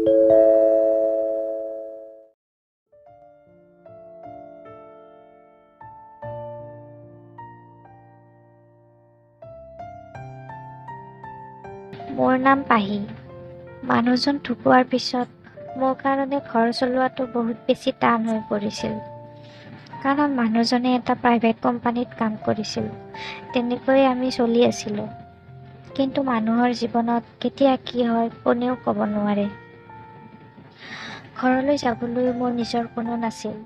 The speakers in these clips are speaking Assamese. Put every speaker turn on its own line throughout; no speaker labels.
মোৰ নাম পাহি। মানুহজন ঢুকোৱাৰ পিছত মোৰ কাৰণে ঘৰ চলোৱাটো বহুত বেছি টান হৈ পৰিছিল। কাৰণ মানুহজনে এটা প্ৰাইভেট কোম্পানীত কাম কৰিছিল। তেনেকৈ আমি চলি আছিলোঁ। কিন্তু মানুহৰ জীৱনত কেতিয়া কি হয় কোনেও ক'ব নোৱাৰে। ঘৰলৈ যাবলৈ মোৰ নিজৰ কোনো নাছিল।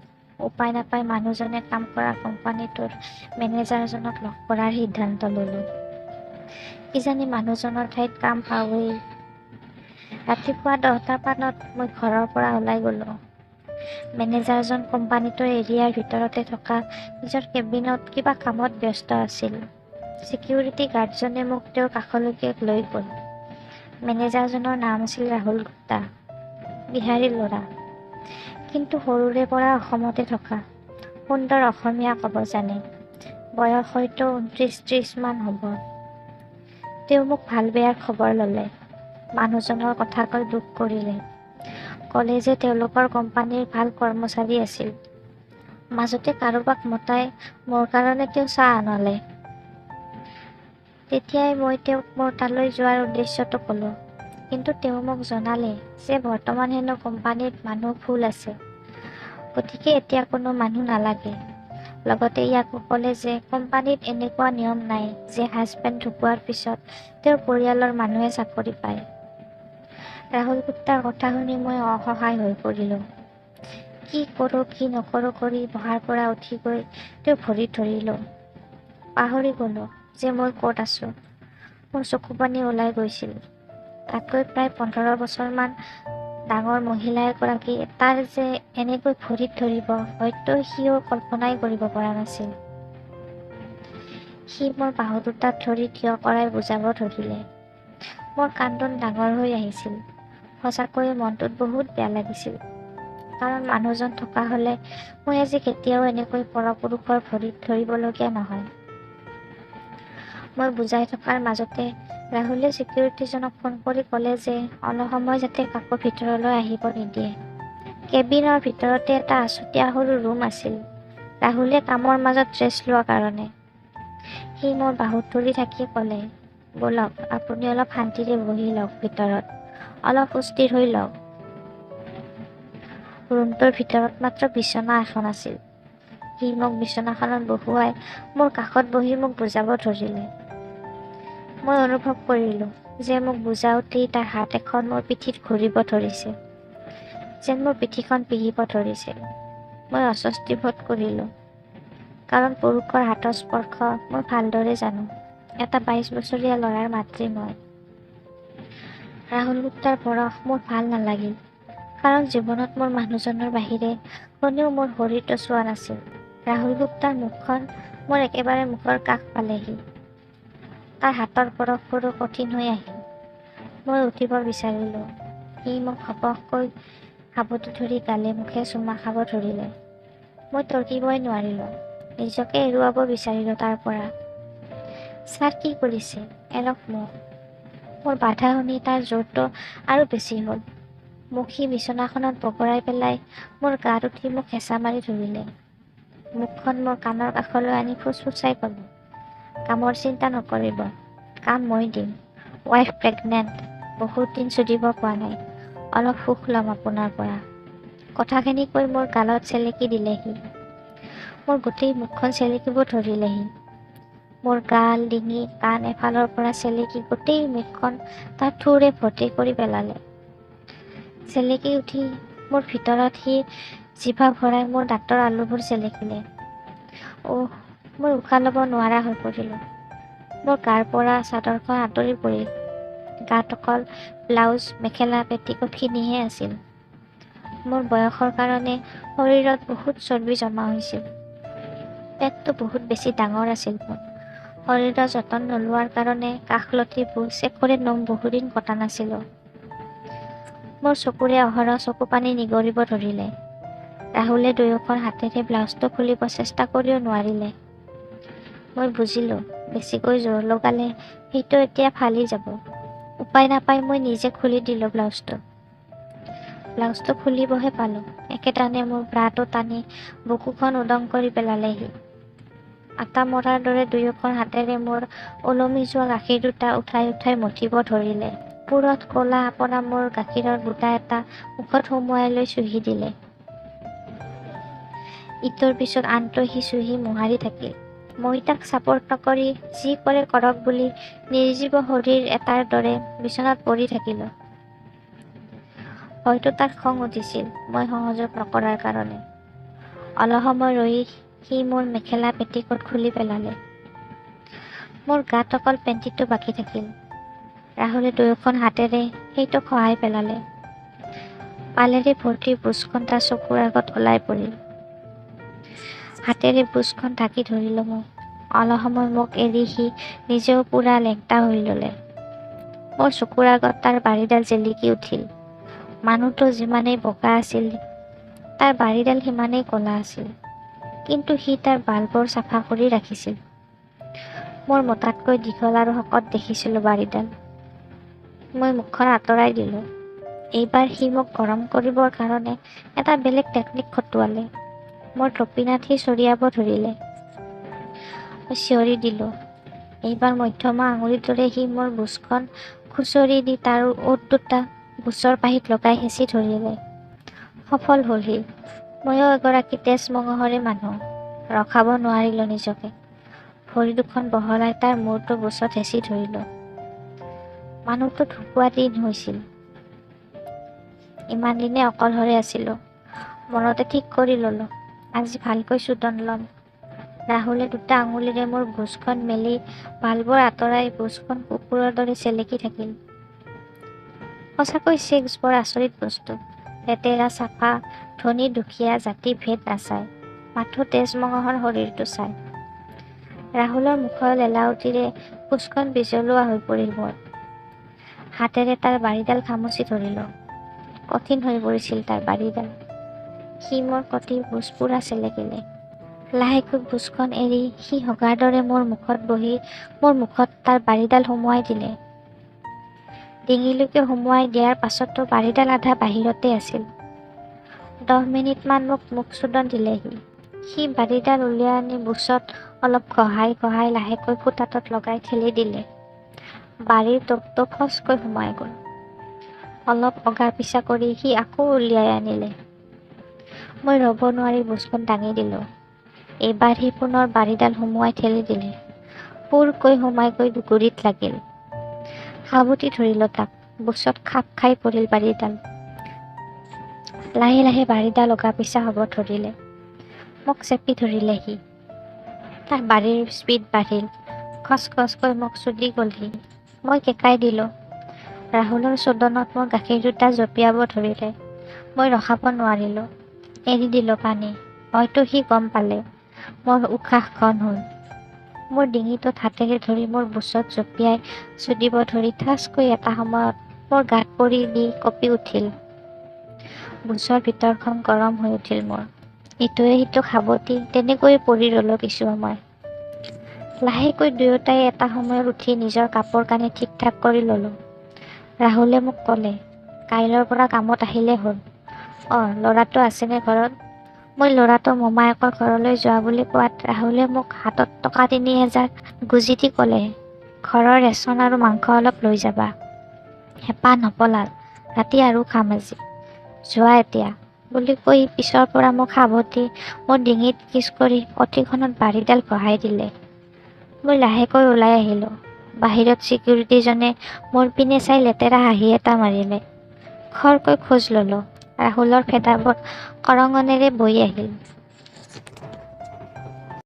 উপায় নাপাই মানুহজনে কাম কৰা কোম্পানীটোৰ মেনেজাৰজনক লগ কৰাৰ সিদ্ধান্ত ল'লোঁ। কিজানি মানুহজনৰ ঠাইত কাম পাওঁৱেই। ৰাতিপুৱা 10টা মানত মই ঘৰৰ পৰা ওলাই গ'লোঁ। মেনেজাৰজন কোম্পানীটোৰ এৰিয়াৰ ভিতৰতে থকা নিজৰ কেবিনত কিবা কামত ব্যস্ত আছিল। ছিকিউৰিটি গাৰ্ডজনে মোক তেওঁৰ কাষলৈকে লৈ গ'ল। মেনেজাৰজনৰ নাম আছিল ৰাহুল গুপ্তা। বিহাৰী ল'ৰা, কিন্তু সৰুৰে পৰা অসমতে থকা। সুন্দৰ অসমীয়া ক'ব জানে। বয়স হয়তো 29-30 মান হ'ব। তেওঁ মোক ভাল বেয়াৰ খবৰ ল'লে। মানুহজনৰ কথা কৈ দুখ কৰিলে। ক'লে যে তেওঁলোকৰ কোম্পানীৰ ভাল কৰ্মচাৰী আছিল। মাজতে কাৰোবাক মতাই মোৰ কাৰণে তেওঁ চাহ আনালে। তেতিয়াই মই তেওঁক মোৰ তালৈ যোৱাৰ উদ্দেশ্যটো ক'লোঁ। কিন্তু তেওঁ মোক জনালে যে বৰ্তমান হেনো কোম্পানীত মানুহ ফুল আছে। গতিকে এতিয়া কোনো মানুহ নালাগে। লগতে ইয়াকো ক'লে যে কোম্পানীত এনেকুৱা নিয়ম নাই যে হাজবেণ্ড ঢুকোৱাৰ পিছত তেওঁৰ পৰিয়ালৰ মানুহে চাকৰি পায়। ৰাহুল গুপ্তাৰ কথা শুনি মই অসহায় হৈ পৰিলোঁ। কি কৰোঁ কি নকৰোঁ কৰি বহাৰ পৰা উঠি গৈ তেওঁ ভৰিত ধৰিলোঁ। পাহৰি গ'লোঁ যে মই ক'ত আছোঁ। মোৰ চকুপানী ওলাই গৈছিল। তাতকৈ প্ৰায় 15 বছৰমান ডাঙৰ মহিলা এগৰাকী তাৰ যে এনেকৈ ভৰিত ধৰিব হয়তো সিও কল্পনাই কৰিব পৰা নাছিল। সি মোৰ বাহু দুটাত ধৰি থিয় কৰাই বুজাব ধৰিলে। মোৰ কান্দোন ডাঙৰ হৈ আহিছিল। সঁচাকৈয়ে মনটোত বহুত বেয়া লাগিছিল। কাৰণ মানুহজন থকা হ'লে মই আজি কেতিয়াও এনেকৈ পৰপুৰুষৰ ভৰিত ধৰিবলগীয়া নহয়। মই বুজাই থকাৰ মাজতে ৰাহুলে ছিকিউৰিটিজনক ফোন কৰি ক'লে যে অলপ সময় যাতে কাকো ভিতৰলৈ আহিব নিদিয়ে। কেবিনৰ ভিতৰতে এটা আছুতীয়া সৰু ৰুম আছিল। ৰাহুলে কামৰ মাজত ৰেষ্ট লোৱাৰ কাৰণে। সি মোৰ বাহুত ধৰি থাকি ক'লে, ব'লক আপুনি অলপ শান্তিৰে বহি লওক ভিতৰত, অলপ সুস্থিৰ হৈ লওক। ৰুমটোৰ ভিতৰত মাত্ৰ বিচনা এখন আছিল। সি মোক বিচনাখনত বহুৱাই মোৰ কাষত বহি মোক বুজাব ধৰিলে। মই অনুভৱ কৰিলোঁ যে মোক বুজাওঁতেই তাৰ হাত এখন মোৰ পিঠিত ঘূৰিব ধৰিছে, যেন মোৰ পিঠিখন পিহিব ধৰিছে। মই অস্বস্তি বোধ কৰিলোঁ। কাৰণ পুৰুষৰ হাতৰ স্পৰ্শ মই ভালদৰে জানো। এটা 22 বছৰীয়া ল'ৰাৰ মাতৃ মই। ৰাহুল গুপ্তাৰ পৰশ মোৰ ভাল নালাগিল। কাৰণ জীৱনত মোৰ মানুহজনৰ বাহিৰে কোনেও মোৰ শৰীৰটো চোৱা নাছিল। ৰাহুল গুপ্তাৰ মুখখন মোৰ একেবাৰে মুখৰ কাষ পালেহি। তাৰ হাতৰ পৰশবোৰো কঠিন হৈ আহিল। মই উঠিব বিচাৰিলোঁ। সি মোক ঘপহকৈ সাবটি ধৰি গালে মুখে চুমা খাব ধৰিলে। মই তৰ্কিবই নোৱাৰিলোঁ। নিজকে এৰুৱাব বিচাৰিলোঁ তাৰ পৰা। ছাৰ কি কৰিছে? এৰক মোক। মোৰ বাধা শুনি তাৰ জোৰটো আৰু বেছি হ'ল। মোক সি বিচনাখনত বগৰাই পেলাই মোৰ গাত উঠি মোক হেঁচা মাৰি ধৰিলে। মুখখন মোৰ কাণৰ কাষলৈ আনি ফুচফুচাই ক'লে, কামৰ চিন্তা নকৰিব, কাম মই দিম। ৱাইফ প্ৰেগনেণ্ট, বহুত দিন চুদিব পোৱা নাই। অলপ সুখ ল'ম আপোনাৰ পৰা। কথাখিনি কৈ মোৰ গালত চেলেকি দিলেহি। মোৰ গোটেই মুখখন চেলেকিব ধৰিলেহি। মোৰ গাল, ডিঙি, কাণ এফালৰ পৰা চেলেকি গোটেই মুখখন তাৰ থুৰে ভৰ্তি কৰি পেলালে। চেলেকি উঠি মোৰ ভিতৰত সি জিভা ভৰাই মোৰ দাঁতৰ আলুবোৰ চেলেকিলে। মই উশাহ ল'ব নোৱাৰা হৈ পৰিলোঁ। মোৰ গাৰ পৰা চাদৰখন আঁতৰি পৰিল। গাত অকল ব্লাউজ, মেখেলা, পেটিকোটখিনিহে আছিল। মোৰ বয়সৰ কাৰণে শৰীৰত বহুত চৰ্বি জমা হৈছিল। পেটটো বহুত বেছি ডাঙৰ আছিল মোৰ। শৰীৰৰ যতন নোলোৱাৰ কাৰণে কাষলতি চেকৰে নোম বহুদিন কটা নাছিলোঁ। মোৰ চকুৰে অহৰহ চকুপানী নিগৰিব ধৰিলে। ৰাহুলে দুয়োখন হাতেৰে ব্লাউজটো খুলিব চেষ্টা কৰিও নোৱাৰিলে। মই বুজিলোঁ, বেছিকৈ জোৰ লগালে সেইটো এতিয়া ফালি যাব। উপায় নাপাই মই নিজে খুলি দিলোঁ ব্লাউজটো। ব্লাউজটো খুলিবহে পালোঁ, একেটানে মোৰ ব্ৰাটো টানি বুকুখন উদং কৰি পেলালেহি। আটা মৰাৰ দৰে দুয়োখন হাতেৰে মোৰ ওলমি যোৱা গাখীৰ দুটা উঠাই উঠাই মঠিব ধৰিলে। পুৰত ক'লা পৰা মোৰ গাখীৰৰ গোটা এটা মুখত সুমুৱাই লৈ চুহি দিলে। ইটোৰ পিছত আনটো সি চুহি মোহাৰি থাকিল। মই তাক ছাপৰ্ট নকৰি যি কৰে কৰক বুলি নিৰ্জীৱ শৰীৰ এটাৰ দৰে বিচনাত পৰি থাকিলোঁ। হয়তো তাৰ খং উঠিছিল মই সহযোগ নকৰাৰ কাৰণে। অলপ সময় ৰৈ সি মোৰ মেখেলা পেটিকোট খুলি পেলালে। মোৰ গাত অকল পেণ্টিটো বাকী থাকিল। ৰাহুলে দুয়োখন হাতেৰে সেইটো খহাই পেলালে। পালেৰে ভৰ্তি বুজখন তাৰ চকুৰ আগত ওলাই পৰিল। হাতেৰে বুজখন ঢাকি ধৰিলোঁ মোক। অলপ সময় মোক এৰি সি নিজেও পূৰা লেংটা হৈ ল'লে। মোৰ চকুৰ আগত তাৰ বাৰীডাল জিলিকি উঠিল। মানুহটো যিমানেই বগা আছিল তাৰ বাৰীডাল সিমানেই ক'লা আছিল, কিন্তু সি তাৰ বালবোৰ চাফা কৰি ৰাখিছিল। মোৰ মোটাতকৈ দীঘল আৰু শকত দেখিছিলোঁ বাৰীডাল। মই মুখখন আঁতৰাই দিলোঁ। এইবাৰ সি মোক গৰম কৰিবৰ কাৰণে এটা বেলেগ টেকনিক খটুৱালে। মোৰ টপিনাত সি চৰিয়াব ধৰিলে। মই চিঞৰি দিলোঁ। এইবাৰ মধ্যমা আঙুলিৰ দৰে সি মোৰ বুজখন খুচৰি দি তাৰ ওঁঠ দুটা বুজৰ পাহিত লগাই হেঁচি ধৰিলে। সফল হ'ল সি। ময়ো এগৰাকী তেজ মঙহৰে মানুহ, ৰখাব নোৱাৰিলোঁ নিজকে। ভৰি দুখন বহলাই তাৰ মূৰটো বুচত হেঁচি ধৰিলোঁ। মানুহটো ঢুকুৱা দিন হৈছিল। ইমান দিনে অকলশৰে আছিলোঁ। মনতে ঠিক কৰি ল'লোঁ, আজি ভালকৈ চুদন ল'ম। ৰাহুলে দুটা আঙুলিৰে মোৰ বুজখন মেলি বালবোৰ আঁতৰাই বুজখন কুকুৰৰ দৰে চেলেকি থাকিল। সঁচাকৈ ছেক্স বৰ আচৰিত বস্তু। লেতেৰা চাফা, ধনী দুখীয়া জাতি ভেদ নাচায়, মাথো তেজ মঙহৰ শৰীৰটো চায়। ৰাহুলৰ মুখৰ লেলাৱতিৰে বুজখন বিজলুৱা হৈ পৰিল মোৰ। হাতেৰে তাৰ বাৰীডাল খামুচি ধৰিলোঁ। কঠিন হৈ পৰিছিল তাৰ বাৰীডাল। সি মোৰ কটি বুজ পূৰা চেলেকিলে। লাহেকৈ বুজখন এৰি সি হগাৰ দৰে মোৰ মুখত বহি মোৰ মুখত তাৰ বাৰীডাল সুমুৱাই দিলে। ডিঙিলৈকে সুমুৱাই দিয়াৰ পাছতো বাৰীডাল আধা বাহিৰতে আছিল। 10 মিনিটমান মোক মুখচুদন দিলেহি। সি বাৰীডাল উলিয়াই আনি বুচত অলপ ঘঁহাই ঘঁহাই লাহেকৈ ফুটাটোত লগাই ঠেলি দিলে। বাৰীৰ টোপটো ফচকৈ সোমাই গ'ল। অলপ অগা পিছা কৰি সি আকৌ উলিয়াই আনিলে। মই ৰ'ব নোৱাৰি বুজখন দাঙি দিলোঁ। এইবাৰ সি পুনৰ বাৰীডাল সুমুৱাই ঠেলি দিলে। পুৰকৈ সোমাই গৈ গুৰিত লাগিল। সাবটি ধৰিলোঁ তাক। বুচত খাপ খাই পৰিল বাৰীডাল। লাহে লাহে বাৰীডাল অগা পিছা হ'ব ধৰিলে। মোক চেপি ধৰিলে সি। তাৰ বাৰীৰ স্পীড বাঢ়িল। খচ খচকৈ মোক চুদি গ'ল সি। মই কেঁকাই দিলোঁ। ৰাহুলৰ চোদনত মোৰ গাখীৰ দুটা জঁপিয়াব ধৰিলে। মই ৰখাব নোৱাৰিলোঁ। এৰি দিলোঁ পানী। হয়তো সি গম পালে। মোৰ উশাহ ঘন হ'ল। মোৰ ডিঙিটোত হাতেৰে ধৰি মোৰ বুচত জঁপিয়াই চুদিব ধৰি ঠাচকৈ এটা সময়ত মোৰ গাত পৰি দি কঁপি উঠিল। বুচৰ ভিতৰখন গৰম হৈ উঠিল মোৰ। ইটোৱে সিটোক সাবটি তেনেকৈ পৰি ৰ'লোঁ কিছু সময়। লাহেকৈ দুয়োটাই এটা সময়ত উঠি নিজৰ কাপোৰ কানি ঠিক ঠাক কৰি ল'লোঁ। ৰাহুলে মোক ক'লে, কাইলৈৰ পৰা কামত আহিলে হ'ল। ল'ৰাটো আছেনে ঘৰত? মই ল'ৰাটো মোমায়েকৰ ঘৰলৈ যোৱা বুলি কোৱাত ৰাহুলে মোক হাতত টকা 3000 গুজি দি ক'লে, ঘৰৰ ৰেচন আৰু মাংস অলপ লৈ যাবা। হেঁপাহ নপলাল, ৰাতি আৰু খাম আজি। যোৱা এতিয়া বুলি কৈ পিছৰ পৰা মোক সাবটি মোৰ ডিঙিত কিচ কৰি কটিখনত বাৰীডাল ঘঁহাই দিলে। মই লাহেকৈ ওলাই আহিলোঁ। বাহিৰত চিকিউৰিটিজনে মোৰ পিনে চাই লেতেৰা হাঁহি এটা মাৰিলে। খৰকৈ খোজ ল'লোঁ। ৰাহুলৰ ভেদাভেদ কৰঙনেৰে বৈ আহিল।